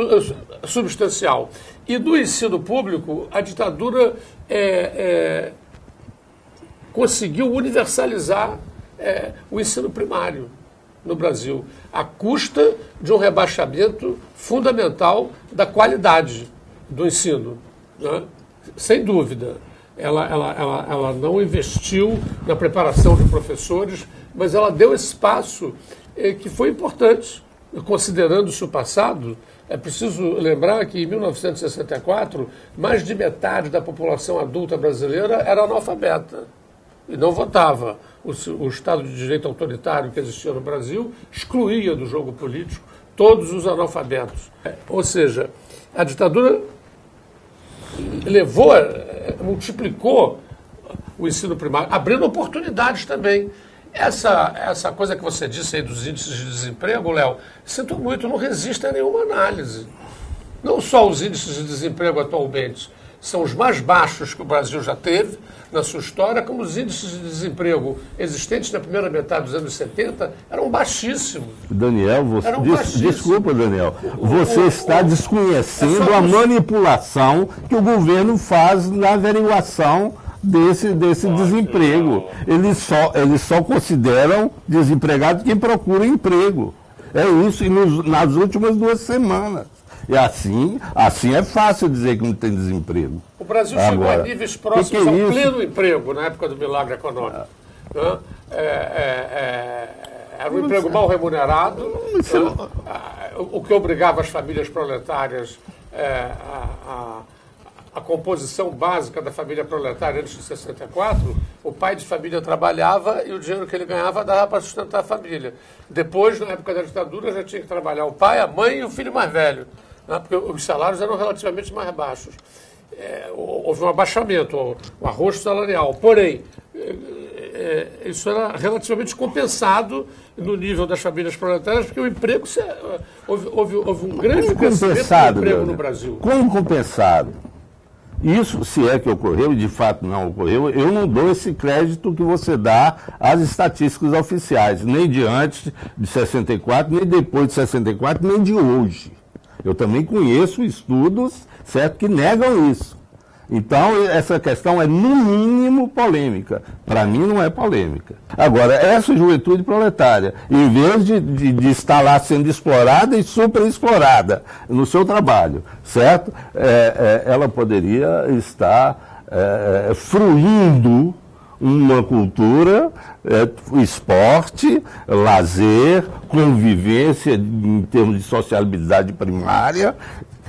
substancial. E do ensino público, a ditadura conseguiu universalizar o ensino primário no Brasil, à custa de um rebaixamento fundamental da qualidade do ensino, né? Sem dúvida. Ela não investiu na preparação de professores, mas ela deu espaço que foi importante. Considerando-se o passado, é preciso lembrar que em 1964, mais de metade da população adulta brasileira era analfabeta e não votava. O Estado de Direito autoritário que existia no Brasil excluía do jogo político todos os analfabetos. Ou seja, a ditadura multiplicou o ensino primário, abrindo oportunidades também. Essa coisa que você disse aí dos índices de desemprego, Léo, sinto muito, não resiste a nenhuma análise. Não só os índices de desemprego atualmente são os mais baixos que o Brasil já teve na sua história, como os índices de desemprego existentes na primeira metade dos anos 70 eram baixíssimos. Daniel, desculpa, Daniel, você está desconhecendo a manipulação que o governo faz na averiguação desse desemprego. Eles só consideram desempregado quem procura emprego. É isso, e nas últimas 2 semanas. E assim é fácil dizer que não tem desemprego. O Brasil chegou a níveis próximos ao pleno emprego na época do milagre econômico. Era um emprego mal remunerado, o que obrigava as famílias proletárias a composição básica da família proletária antes de 64, o pai de família trabalhava e o dinheiro que ele ganhava dava para sustentar a família. Depois, na época da ditadura, já tinha que trabalhar o pai, a mãe e o filho mais velho, né, porque os salários eram relativamente mais baixos. Houve um abaixamento, um arrocho salarial. Porém, isso era relativamente compensado no nível das famílias proletárias, porque o emprego, houve um grande crescimento do emprego no Brasil. Como compensado? Isso, se é que ocorreu, e de fato não ocorreu, eu não dou esse crédito que você dá às estatísticas oficiais, nem de antes de 64, nem depois de 64, nem de hoje. Eu também conheço estudos, certo, que negam isso. Então, essa questão é, no mínimo, polêmica. Para mim, não é polêmica. Agora, essa juventude proletária, em vez de estar lá sendo explorada e superexplorada no seu trabalho, certo? Ela poderia estar fruindo uma cultura, esporte, lazer, convivência em termos de sociabilidade primária,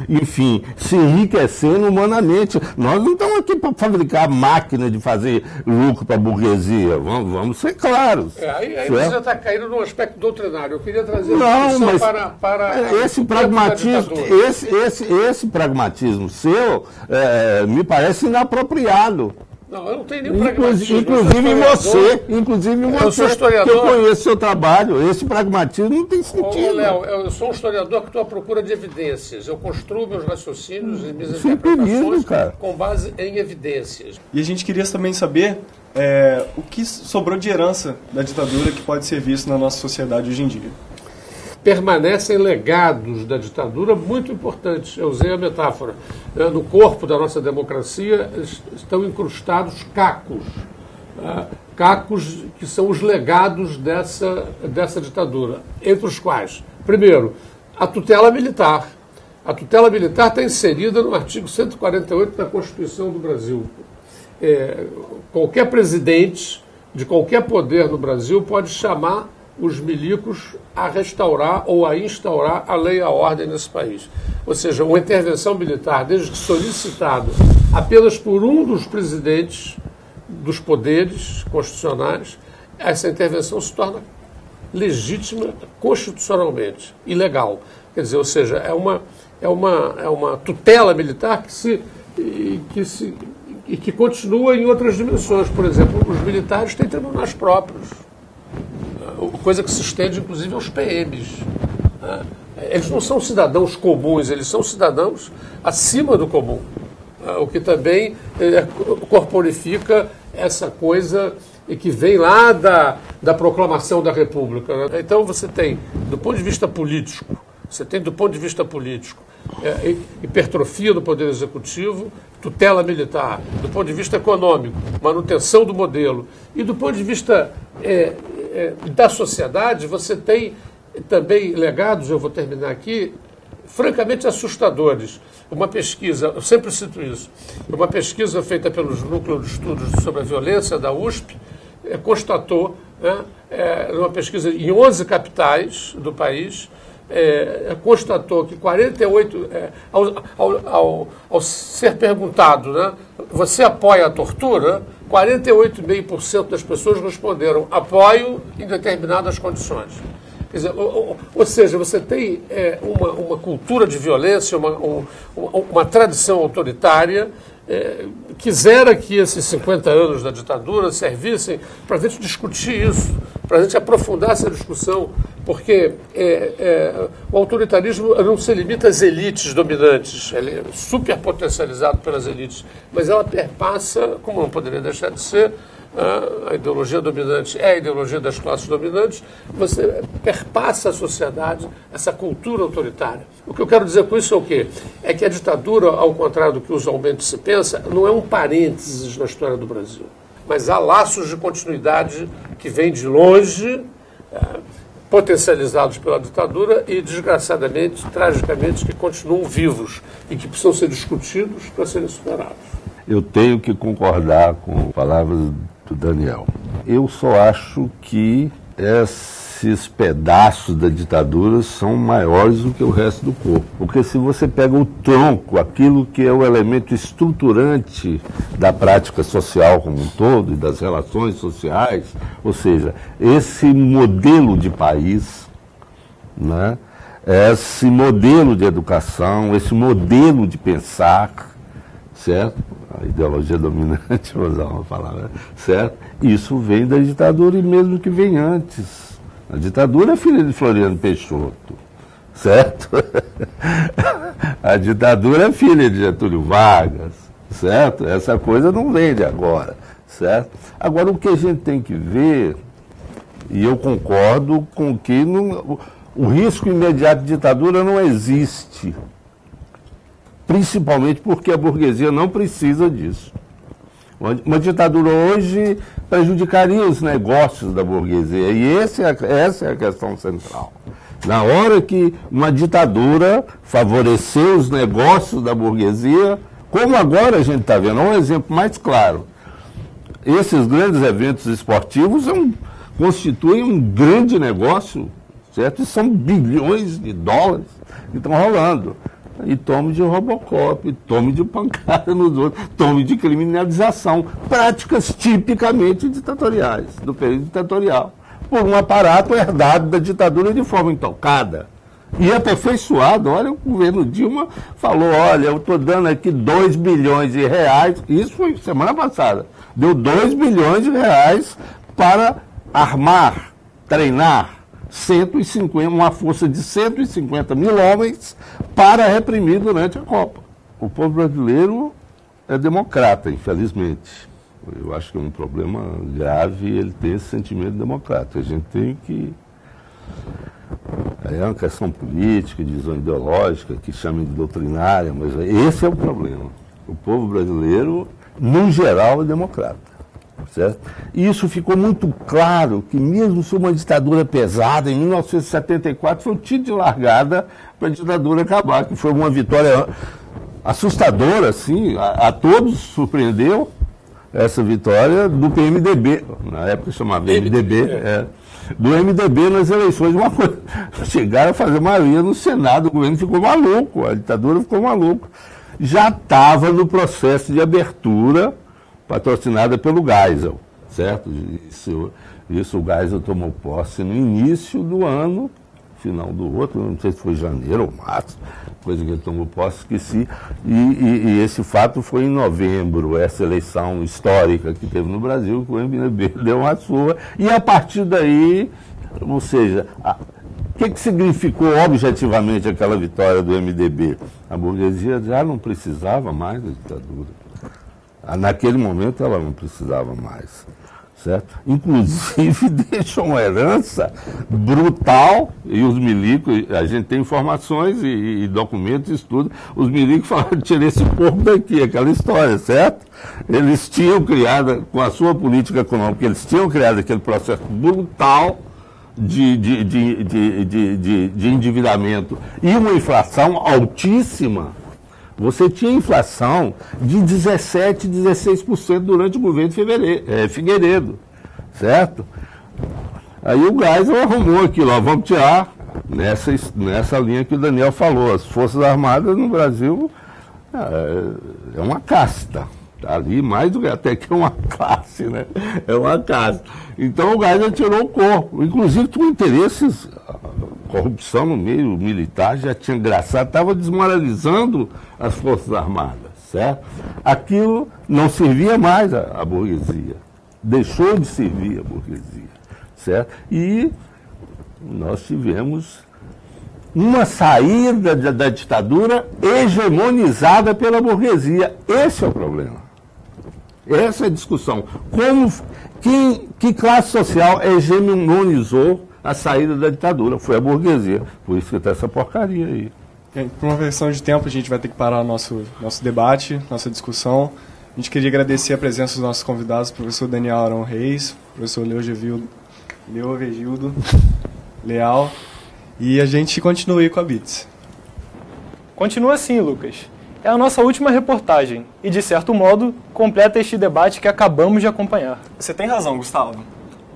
enfim, se enriquecendo humanamente. Nós não estamos aqui para fabricar máquina de fazer lucro para a burguesia, vamos ser claros. Aí você está caindo num aspecto doutrinário. Eu queria trazer para esse pragmatismo, esse pragmatismo seu me parece inapropriado. Não, eu não tenho nenhum pragmatismo. Inclusive você, eu sou historiador, que eu conheço seu trabalho, esse pragmatismo não tem sentido. Léo, eu sou um historiador que estou à procura de evidências. Eu construo meus raciocínios e minhas interpretações com base em evidências. E a gente queria também saber o que sobrou de herança da ditadura que pode ser visto na nossa sociedade hoje em dia. Permanecem legados da ditadura muito importantes. Eu usei a metáfora. No corpo da nossa democracia estão incrustados cacos. cacos que são os legados dessa ditadura, entre os quais, primeiro, a tutela militar. A tutela militar está inserida no artigo 148 da Constituição do Brasil. Qualquer presidente de qualquer poder no Brasil pode chamar os milicos a restaurar ou a instaurar a lei e a ordem nesse país. Ou seja, uma intervenção militar, desde que solicitada apenas por um dos presidentes dos poderes constitucionais, essa intervenção se torna legítima constitucionalmente e legal. Quer dizer, ou seja, é uma tutela militar que continua em outras dimensões. Por exemplo, os militares têm tribunais próprios, coisa que se estende inclusive aos PMs. Eles não são cidadãos comuns, eles são cidadãos acima do comum, o que também corporifica essa coisa que vem lá da proclamação da República. Então você tem, do ponto de vista político, hipertrofia do Poder Executivo, tutela militar, do ponto de vista econômico, manutenção do modelo, e do ponto de vista da sociedade, você tem também legados, eu vou terminar aqui, francamente assustadores. Uma pesquisa, eu sempre cito isso, uma pesquisa feita pelos Núcleos de Estudos sobre a Violência da USP, constatou, numa pesquisa em 11 capitais do país, constatou que 48, ao ser perguntado, você apoia a tortura? 48,5% das pessoas responderam apoio em determinadas condições. Quer dizer, ou seja, você tem uma cultura de violência, uma tradição autoritária, quisera que esses 50 anos da ditadura servissem para a gente discutir isso, para a gente aprofundar essa discussão, porque o autoritarismo não se limita às elites dominantes, ele é super potencializado pelas elites, mas ela perpassa, como não poderia deixar de ser, a ideologia dominante é a ideologia das classes dominantes, você perpassa a sociedade, essa cultura autoritária. O que eu quero dizer com isso é o quê? É que a ditadura, ao contrário do que usualmente se pensa, não é um parênteses na história do Brasil, mas há laços de continuidade que vêm de longe, potencializados pela ditadura e, desgraçadamente, tragicamente, que continuam vivos e que precisam ser discutidos para serem superados. Eu tenho que concordar com palavras do Daniel. Eu só acho que esses pedaços da ditadura são maiores do que o resto do corpo. Porque se você pega o tronco, aquilo que é o elemento estruturante da prática social como um todo e das relações sociais, ou seja, esse modelo de país, né, esse modelo de educação, esse modelo de pensar, certo? A ideologia dominante, vou usar uma palavra, certo? Isso vem da ditadura e mesmo que vem antes. A ditadura é filha de Floriano Peixoto, certo? A ditadura é filha de Getúlio Vargas, certo? Essa coisa não vem de agora, certo? Agora, o que a gente tem que ver, e eu concordo com que o risco imediato de ditadura não existe. Principalmente porque a burguesia não precisa disso. Uma ditadura hoje prejudicaria os negócios da burguesia, e essa é a questão central. Na hora que uma ditadura favorecer os negócios da burguesia, como agora a gente está vendo, um exemplo mais claro. Esses grandes eventos esportivos constituem um grande negócio, certo? E são bilhões de dólares que estão rolando. E tome de Robocop, tome de pancada nos outros, tome de criminalização. Práticas tipicamente ditatoriais, do período ditatorial. Por um aparato herdado da ditadura de forma intocada. E aperfeiçoado. Olha, o governo Dilma falou, olha, eu estou dando aqui 2 bilhões de reais, isso foi semana passada, deu 2 bilhões de reais para armar, treinar, uma força de 150 mil homens para reprimir durante a Copa. O povo brasileiro é democrata, infelizmente. Eu acho que é um problema grave ele ter esse sentimento democrático. A gente tem que... É uma questão política, de visão ideológica, que chamam de doutrinária, mas esse é o problema. O povo brasileiro, no geral, é democrata. certo? E isso ficou muito claro que mesmo sob uma ditadura pesada, em 1974 foi um tiro de largada para a ditadura acabar, que foi uma vitória assustadora, assim, a todos surpreendeu essa vitória do PMDB, na época chamava MDB, do MDB nas eleições. Uma coisa, chegaram a fazer maioria no Senado, o governo ficou maluco, a ditadura ficou maluca. Já estava no processo de abertura patrocinada pelo Geisel, certo? Isso o Geisel tomou posse no início do ano, final do outro, não sei se foi janeiro ou março, coisa que ele tomou posse, esqueci, e esse fato foi em novembro, essa eleição histórica que teve no Brasil, que o MDB deu uma sua, e a partir daí, ou seja, o que significou objetivamente aquela vitória do MDB? A burguesia já não precisava mais da ditadura. Naquele momento ela não precisava mais. Certo? Inclusive deixou uma herança brutal, e os milicos, a gente tem informações e documentos, estudos, os milicos falaram, tirei esse povo daqui, aquela história, certo? Eles tinham criado, com a sua política econômica, eles tinham criado aquele processo brutal de endividamento e uma inflação altíssima. Você tinha inflação de 17%, 16% durante o governo Figueiredo, certo? Aí o Geisel arrumou aquilo, ó, vamos tirar nessa linha que o Daniel falou. As Forças Armadas no Brasil é uma casta, tá ali mais do que até que uma classe, né? É uma casta. Então o Geisel tirou o corpo, inclusive com interesses, corrupção no meio militar já tinha engraçado, estava desmoralizando as Forças Armadas, certo? Aquilo não servia mais à burguesia, deixou de servir à burguesia, certo? E nós tivemos uma saída da ditadura hegemonizada pela burguesia. Esse é o problema. Essa é a discussão. Que classe social hegemonizou a saída da ditadura? Foi a burguesia. Por isso que está essa porcaria aí. Por uma questão de tempo, a gente vai ter que parar o nosso debate, nossa discussão. A gente queria agradecer a presença dos nossos convidados, o professor Daniel Arão Reis, o professor Leovegildo Leal, e a gente continua aí com a BITS. Continua assim, Lucas. É a nossa última reportagem e, de certo modo, completa este debate que acabamos de acompanhar. Você tem razão, Gustavo.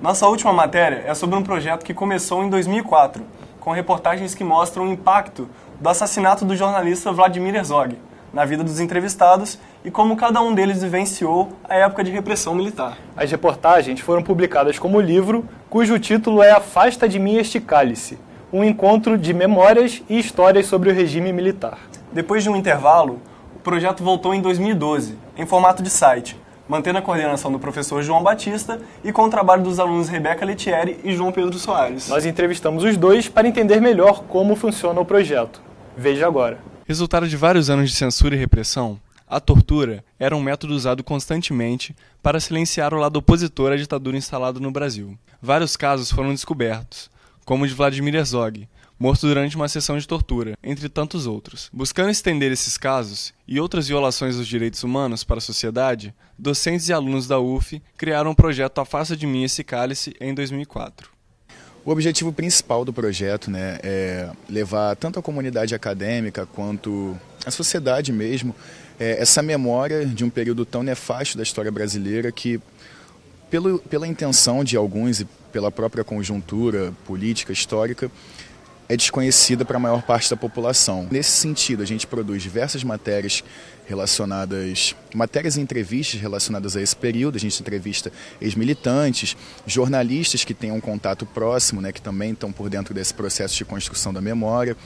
Nossa última matéria é sobre um projeto que começou em 2004, com reportagens que mostram o impacto do assassinato do jornalista Vladimir Herzog na vida dos entrevistados e como cada um deles vivenciou a época de repressão militar. As reportagens foram publicadas como livro, cujo título é Afasta de mim este cálice, um encontro de memórias e histórias sobre o regime militar. Depois de um intervalo, o projeto voltou em 2012, em formato de site, mantendo a coordenação do professor João Batista e com o trabalho dos alunos Rebeca Lettieri e João Pedro Soares. Nós entrevistamos os dois para entender melhor como funciona o projeto. Veja agora. Resultado de vários anos de censura e repressão, a tortura era um método usado constantemente para silenciar o lado opositor à ditadura instalada no Brasil. Vários casos foram descobertos, como o de Vladimir Herzog, morto durante uma sessão de tortura, entre tantos outros. Buscando estender esses casos e outras violações dos direitos humanos para a sociedade, docentes e alunos da UF criaram o projeto Afasta de mim esse cálice em 2004. O objetivo principal do projeto, é levar tanto a comunidade acadêmica quanto a sociedade mesmo essa memória de um período tão nefasto da história brasileira que, pela intenção de alguns e pela própria conjuntura política, histórica, é desconhecida para a maior parte da população. Nesse sentido, a gente produz diversas matérias matérias e entrevistas relacionadas a esse período. A gente entrevista ex-militantes, jornalistas que têm um contato próximo, que também estão por dentro desse processo de construção da memória.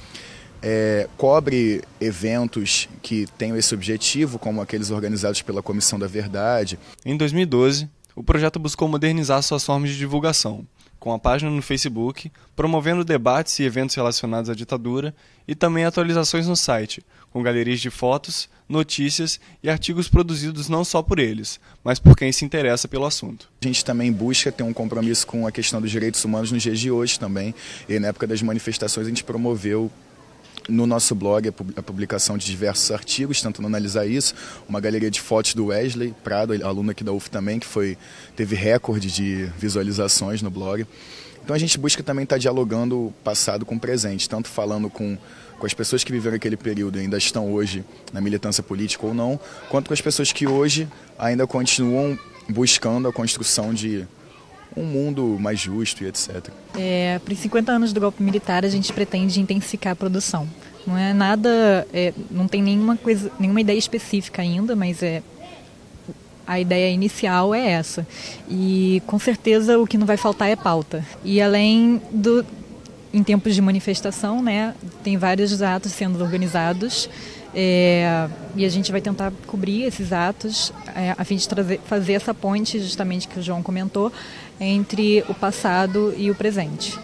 Cobre eventos que tenham esse objetivo, como aqueles organizados pela Comissão da Verdade. Em 2012, o projeto buscou modernizar suas formas de divulgação, com a página no Facebook, promovendo debates e eventos relacionados à ditadura e também atualizações no site, com galerias de fotos, notícias e artigos produzidos não só por eles, mas por quem se interessa pelo assunto. A gente também busca ter um compromisso com a questão dos direitos humanos nos dias de hoje também, e na época das manifestações a gente promoveu no nosso blog a publicação de diversos artigos, tentando analisar isso. Uma galeria de fotos do Wesley Prado, aluno aqui da UF também, que teve recorde de visualizações no blog. Então a gente busca também estar dialogando o passado com o presente, tanto falando com as pessoas que viveram aquele período e ainda estão hoje na militância política ou não, quanto com as pessoas que hoje ainda continuam buscando a construção de um mundo mais justo e etc. Para os 50 anos do golpe militar, a gente pretende intensificar a produção. Não é nada, não tem nenhuma ideia específica ainda, mas a ideia inicial é essa. E com certeza o que não vai faltar é pauta. E além em tempos de manifestação, né, tem vários atos sendo organizados. E a gente vai tentar cobrir esses atos a fim de fazer essa ponte, justamente que o João comentou, entre o passado e o presente.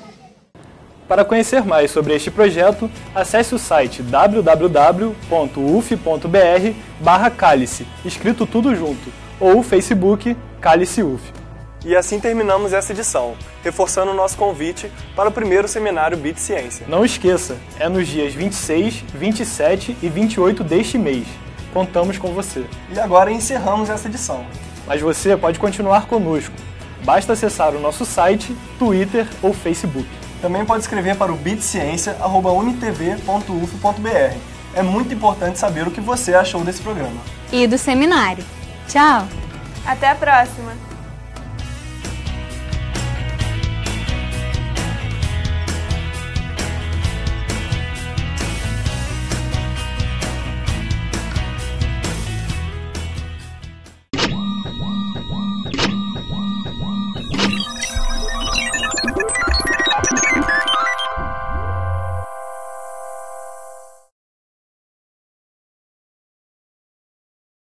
Para conhecer mais sobre este projeto, acesse o site www.uf.br/cálice, escrito tudo junto, ou o Facebook Cálice UF. E assim terminamos essa edição, reforçando o nosso convite para o primeiro seminário BIT Ciência. Não esqueça, é nos dias 26, 27 e 28 deste mês. Contamos com você. E agora encerramos essa edição. Mas você pode continuar conosco. Basta acessar o nosso site, Twitter ou Facebook. Também pode escrever para o bitciência@unitv.uf.br. É muito importante saber o que você achou desse programa. E do seminário. Tchau! Até a próxima!